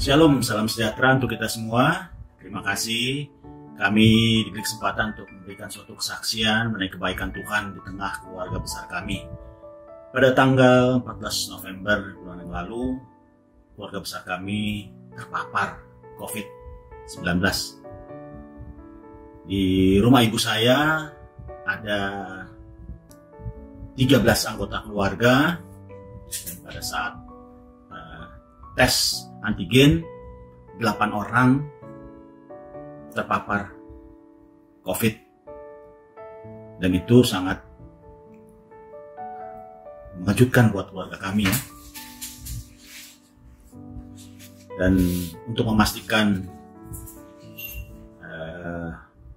Shalom, salam sejahtera untuk kita semua. Terima kasih kami diberi kesempatan untuk memberikan suatu kesaksian mengenai kebaikan Tuhan di tengah keluarga besar kami. Pada tanggal 14 November bulan yang lalu, keluarga besar kami terpapar COVID-19. Di rumah ibu saya ada 13 anggota keluarga, dan pada saat tes antigen 8 orang terpapar COVID, dan itu sangat mengejutkan buat keluarga kami ya. Dan untuk memastikan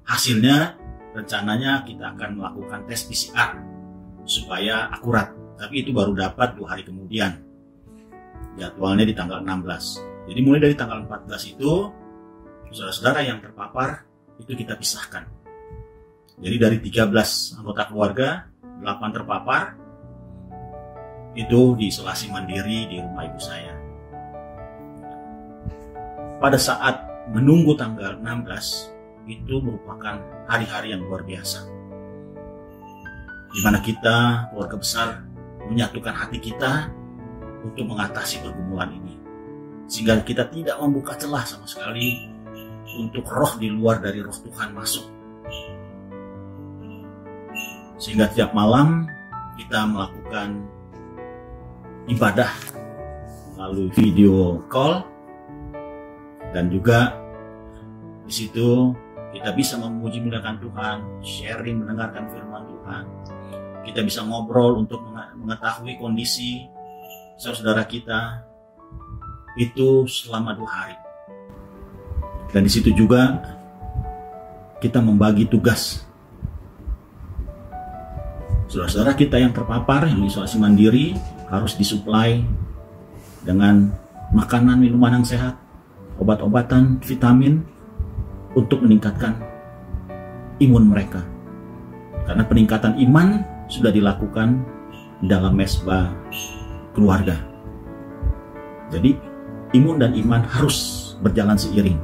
hasilnya, rencananya kita akan melakukan tes PCR supaya akurat, tapi itu baru dapat 2 hari kemudian. Jadwalnya di tanggal 16. Jadi mulai dari tanggal 14 itu, saudara-saudara yang terpapar itu kita pisahkan. Jadi dari 13 anggota keluarga, 8 terpapar, itu diisolasi mandiri di rumah ibu saya. Pada saat menunggu tanggal 16, itu merupakan hari-hari yang luar biasa, di mana kita, keluarga besar, menyatukan hati kita untuk mengatasi pergumulan ini, sehingga kita tidak membuka celah sama sekali untuk roh di luar dari roh Tuhan masuk. Sehingga tiap malam kita melakukan ibadah melalui video call, dan juga di situ kita bisa memuji muliakan Tuhan, sharing, mendengarkan firman Tuhan. Kita bisa ngobrol untuk mengetahui kondisi saudara kita itu selama 2 hari. Dan di situ juga kita membagi tugas. Saudara-saudara kita yang terpapar, yang isolasi mandiri, harus disuplai dengan makanan, minuman yang sehat, obat-obatan, vitamin, untuk meningkatkan imun mereka. Karena peningkatan iman sudah dilakukan dalam mesbah keluarga. Jadi imun dan iman harus berjalan seiring.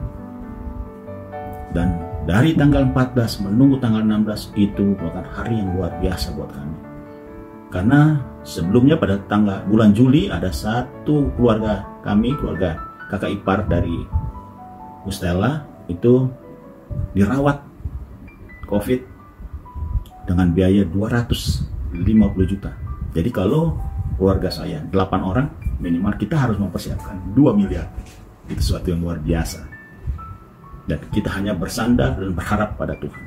Dan dari tanggal 14 menunggu tanggal 16 itu merupakan hari yang luar biasa buat kami. Karena sebelumnya pada bulan Juli ada satu keluarga kami, keluarga kakak ipar dari Ustela, itu dirawat COVID dengan biaya 250 juta. Jadi kalau keluarga saya 8 orang, minimal kita harus mempersiapkan 2 miliar. Itu sesuatu yang luar biasa. Dan kita hanya bersandar dan berharap pada Tuhan.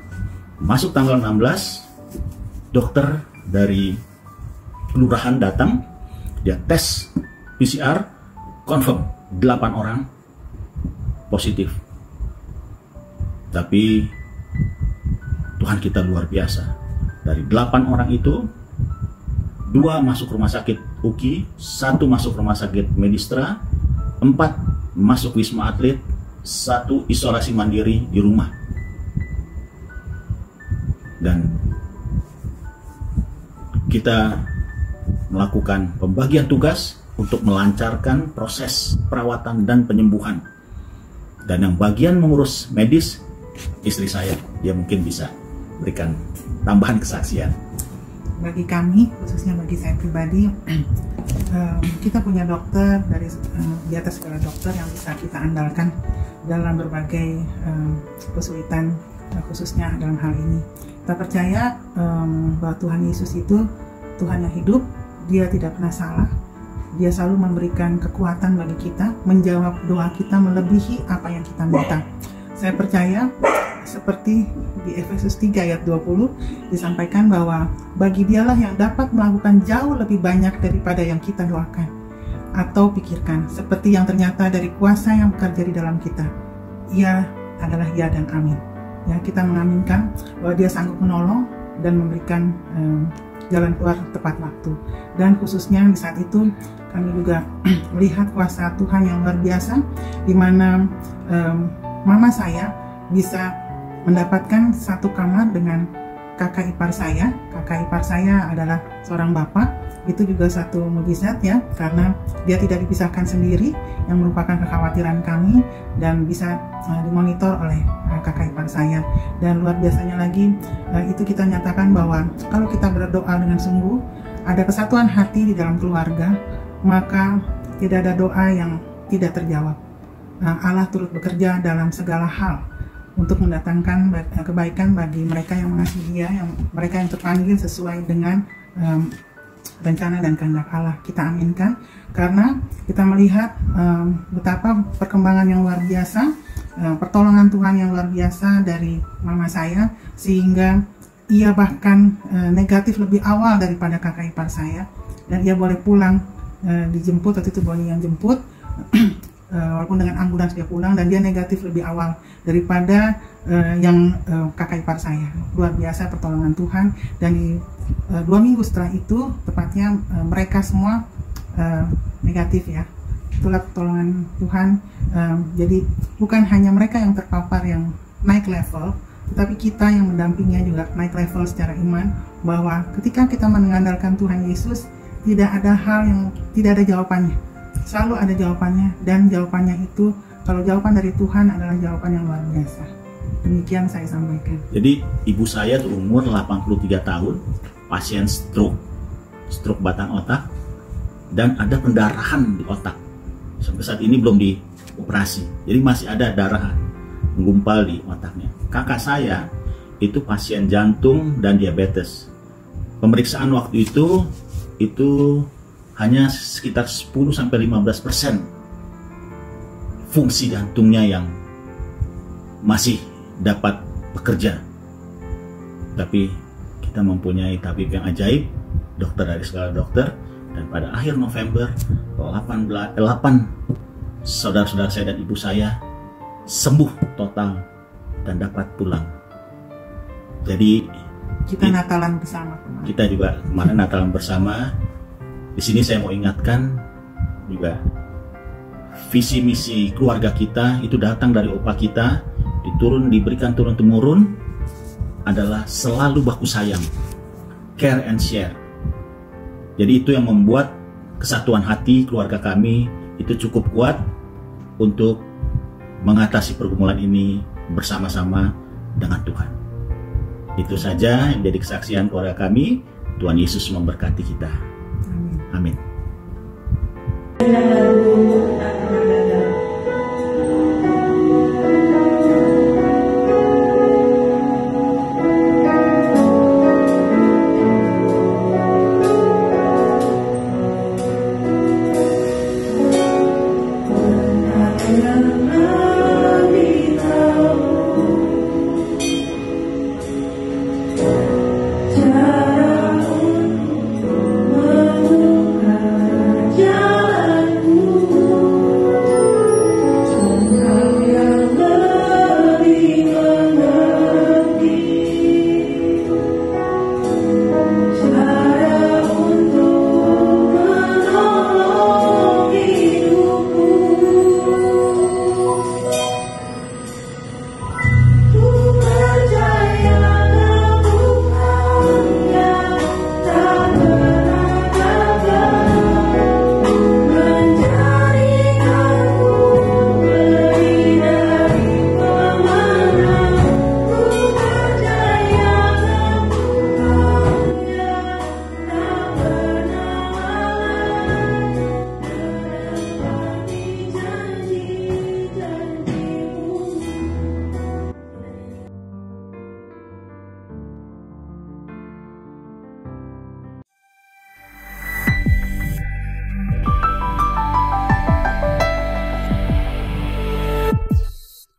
Masuk tanggal 16, dokter dari kelurahan datang, dia tes PCR, confirm 8 orang positif. Tapi Tuhan kita luar biasa. Dari 8 orang itu, 2 masuk rumah sakit UKI, 1 masuk rumah sakit Medistra, 4 masuk Wisma Atlet, 1 isolasi mandiri di rumah. Dan kita melakukan pembagian tugas untuk melancarkan proses perawatan dan penyembuhan. Dan yang bagian mengurus medis, istri saya, dia mungkin bisa berikan tambahan kesaksian. Bagi kami, khususnya bagi saya pribadi, kita punya dokter dari di atas segala dokter yang bisa kita andalkan dalam berbagai kesulitan, khususnya dalam hal ini. Kita percaya bahwa Tuhan Yesus itu Tuhan yang hidup, Dia tidak pernah salah. Dia selalu memberikan kekuatan bagi kita, menjawab doa kita melebihi apa yang kita minta. Saya percaya seperti di Efesus 3 ayat 20 disampaikan bahwa bagi Dialah yang dapat melakukan jauh lebih banyak daripada yang kita doakan atau pikirkan, seperti yang ternyata dari kuasa yang bekerja di dalam kita. Ia adalah ya dan amin. Ya, kita mengaminkan bahwa Dia sanggup menolong dan memberikan jalan keluar tepat waktu. Dan khususnya di saat itu kami juga melihat kuasa Tuhan yang luar biasa, di mana mama saya bisa mendapatkan satu kamar dengan kakak ipar saya. Kakak ipar saya adalah seorang bapak Itu juga satu mukjizat ya, karena dia tidak dipisahkan sendiri, yang merupakan kekhawatiran kami, dan bisa dimonitor oleh kakak ipar saya. Dan luar biasanya lagi, itu kita nyatakan bahwa kalau kita berdoa dengan sungguh, ada kesatuan hati di dalam keluarga, maka tidak ada doa yang tidak terjawab. Allah turut bekerja dalam segala hal untuk mendatangkan kebaikan bagi mereka yang mengasihi Dia, mereka yang terpanggil sesuai dengan rencana dan kehendak Allah. Kita aminkan, karena kita melihat betapa perkembangan yang luar biasa, pertolongan Tuhan yang luar biasa dari mama saya, sehingga ia bahkan negatif lebih awal daripada kakak ipar saya, dan ia boleh pulang dijemput, waktu itu Boni yang jemput, walaupun dengan ambulans dia pulang, dan dia negatif lebih awal daripada yang kakak ipar saya. Luar biasa pertolongan Tuhan. Dan di 2 minggu setelah itu, tepatnya mereka semua negatif ya. Itulah pertolongan Tuhan. Jadi bukan hanya mereka yang terpapar yang naik level, tetapi kita yang mendampingnya juga naik level secara iman, bahwa ketika kita mengandalkan Tuhan Yesus, tidak ada hal yang tidak ada jawabannya. Selalu ada jawabannya, dan jawabannya itu, kalau jawaban dari Tuhan, adalah jawaban yang luar biasa. Demikian saya sampaikan. Jadi ibu saya tuh umur 83 tahun, pasien stroke batang otak, dan ada pendarahan di otak. Sampai saat ini belum dioperasi, jadi masih ada darah menggumpal di otaknya. Kakak saya itu pasien jantung dan diabetes. Pemeriksaan waktu itu hanya sekitar 10-15% fungsi jantungnya yang masih dapat bekerja. Tapi kita mempunyai tabib yang ajaib, dokter dari segala dokter, dan pada akhir November 8 saudara-saudara saya dan ibu saya sembuh total dan dapat pulang. Jadi kita Natalan bersama. Kita juga kemarin Natalan bersama. Di sini saya mau ingatkan juga, visi misi keluarga kita itu datang dari opa kita, diberikan turun temurun, adalah selalu baku sayang, care and share. Jadi itu yang membuat kesatuan hati keluarga kami itu cukup kuat untuk mengatasi pergumulan ini bersama-sama dengan Tuhan. Itu saja yang jadi kesaksian keluarga kami. Tuhan Yesus memberkati kita. Amin.